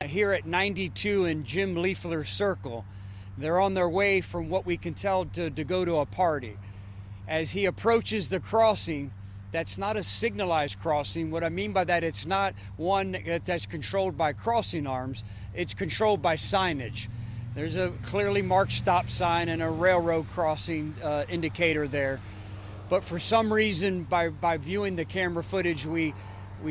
Here at 92 in Jim Lefler Circle. They're on their way, from what we can tell, to go to a party. As he approaches the crossing, that's not a signalized crossing. What I mean by that, it's not one that's controlled by crossing arms. It's controlled by signage. There's a clearly marked stop sign and a railroad crossing indicator there. But for some reason, by viewing the camera footage, we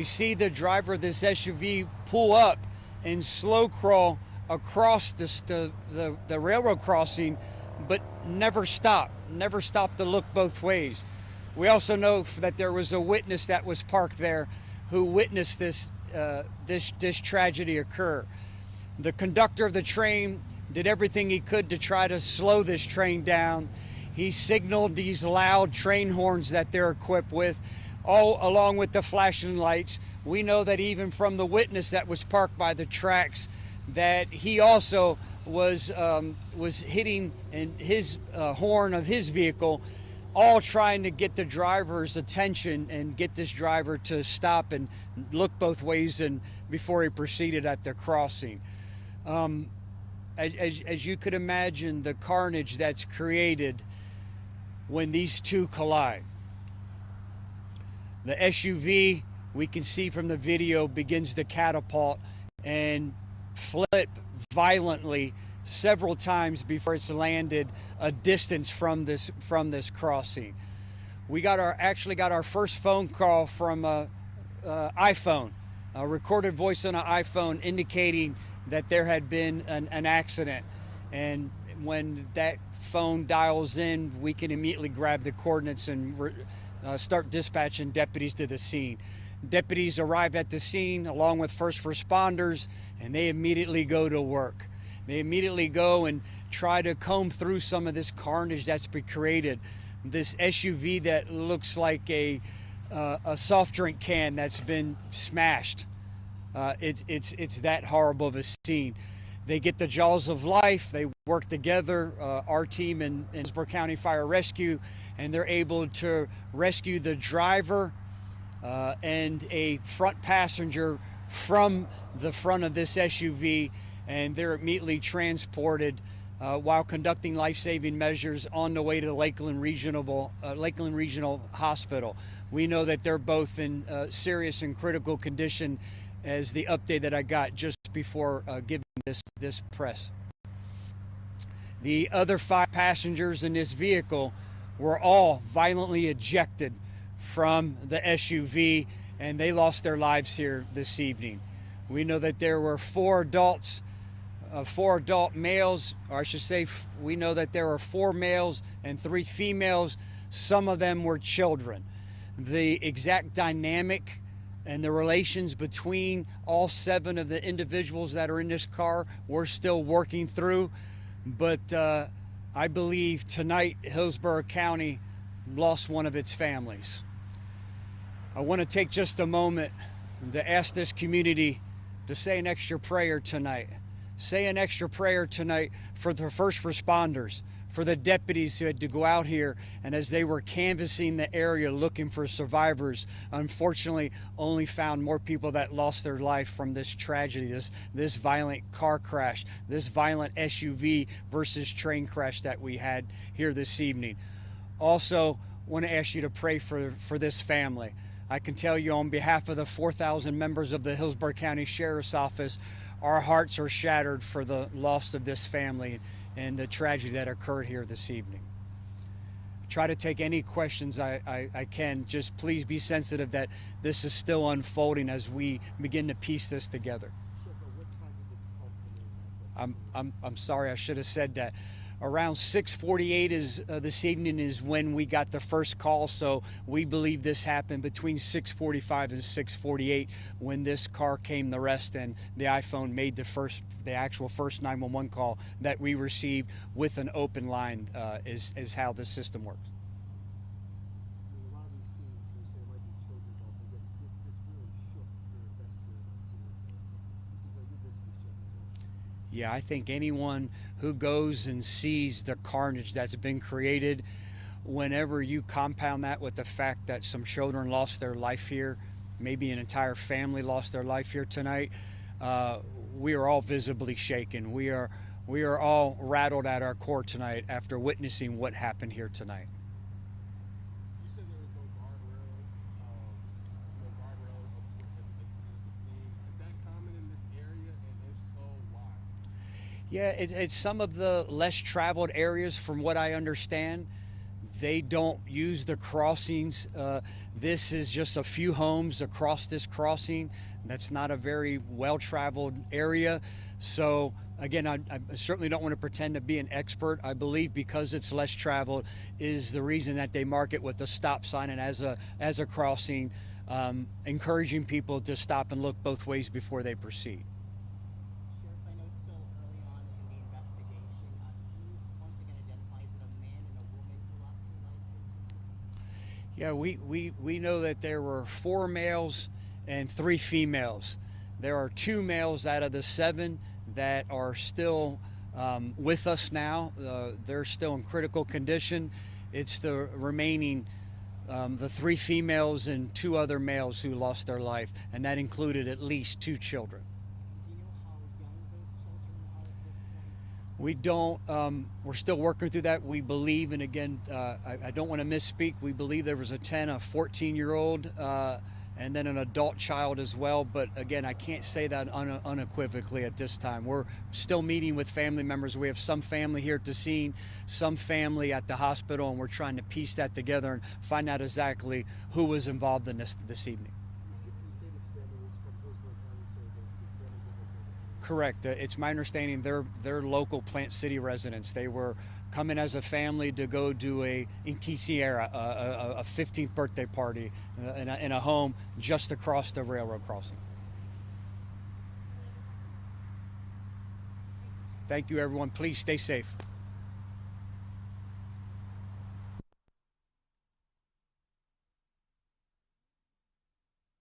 see the driver of this SUV pull up and slow crawl across the railroad crossing, but never stop to look both ways. We also know that there was a witness that was parked there who witnessed this tragedy occur. The conductor of the train did everything he could to try to slow this train down. He signaled these loud train horns that they're equipped with, all along with the flashing lights. We know that even from the witness that was parked by the tracks, that he also was hitting his horn of his vehicle, all trying to get the driver's attention and get this driver to stop and look both ways and before he proceeded at the crossing. As you could imagine, the carnage that's created when these two collide. The SUV, we can see from the video, begins to catapult and flip violently several times before it's landed a distance from this crossing. We actually got our first phone call from a iPhone, a recorded voice on an iPhone indicating that there had been an accident. And when that phone dials in, we can immediately grab the coordinates and start dispatching deputies to the scene. Deputies arrive at the scene along with first responders, and they immediately go to work. They immediately go and try to comb through some of this carnage that's been created. This SUV that looks like a soft drink can that's been smashed. It's that horrible of a scene. They get the jaws of life. They work together, our team in Hillsborough County Fire Rescue, and they're able to rescue the driver and a front passenger from the front of this SUV, and they're immediately transported while conducting life-saving measures on the way to Lakeland Regional Hospital. We know that they're both in serious and critical condition, as the update that I got just before giving this press. The other 5 passengers in this vehicle were all violently ejected from the SUV, and they lost their lives here this evening. We know that there were 4 adult males, or I should say, we know that there were 4 males and 3 females. Some of them were children. The exact dynamic and the relations between all 7 of the individuals that are in this car, we're still working through. But I believe tonight Hillsborough County lost one of its families. I want to take just a moment to ask this community to say an extra prayer tonight. Say an extra prayer tonight for the first responders, for the deputies who had to go out here, and as they were canvassing the area looking for survivors, unfortunately only found more people that lost their life from this tragedy, this violent car crash, this violent SUV versus train crash that we had here this evening. Also, want to ask you to pray for this family. I can tell you on behalf of the 4,000 members of the Hillsborough County Sheriff's Office, our hearts are shattered for the loss of this family and the tragedy that occurred here this evening. Try to take any questions I can. Just please be sensitive that this is still unfolding as we begin to piece this together. I'm sorry, I should have said that. Around 6:48 this evening is when we got the first call, so we believe this happened between 6:45 and 6:48 when this car came to rest, and the iPhone made the actual first 911 call that we received with an open line is how the system works. A lot of these scenes, you say it might be children involved, but yet this really shook your investigators on the scene. So you can tell you're basically shaking. Yeah, I think anyone who goes and sees the carnage that's been created, whenever you compound that with the fact that some children lost their life here, maybe an entire family lost their life here tonight, we are all visibly shaken. We are all rattled at our core tonight after witnessing what happened here tonight. You said there was no guardrail, at the scene. Is that common in this area, and if so, why? Yeah, it's some of the less traveled areas, from what I understand. They don't use the crossings. This is just a few homes across this crossing. That's not a very well-traveled area. So again, I certainly don't want to pretend to be an expert. I believe because it's less traveled is the reason that they mark it with a stop sign and as a crossing, encouraging people to stop and look both ways before they proceed. Sheriff, I know it's still early on in the investigation. Can you once again identify, is it a man and a woman who lost their life here? Yeah, we know that there were 4 males and 3 females. There are 2 males out of the 7 that are still with us now. They're still in critical condition. It's the remaining, the 3 females and 2 other males who lost their life, and that included at least 2 children. Do you know how young those children are at this point? We don't, we're still working through that. We believe, and again, I don't want to misspeak, we believe there was a 10, a 14-year-old, and then an adult child as well. But again, I can't say that unequivocally at this time. We're still meeting with family members. We have some family here at the scene, some family at the hospital, and we're trying to piece that together and find out exactly who was involved in this evening. You say this family is from Hillsborough County, so the families live local. Correct. It's my understanding they're local Plant City residents. They were coming as a family to go do a quinceañera, a 15th birthday party in a home just across the railroad crossing. Thank you, everyone. Please stay safe.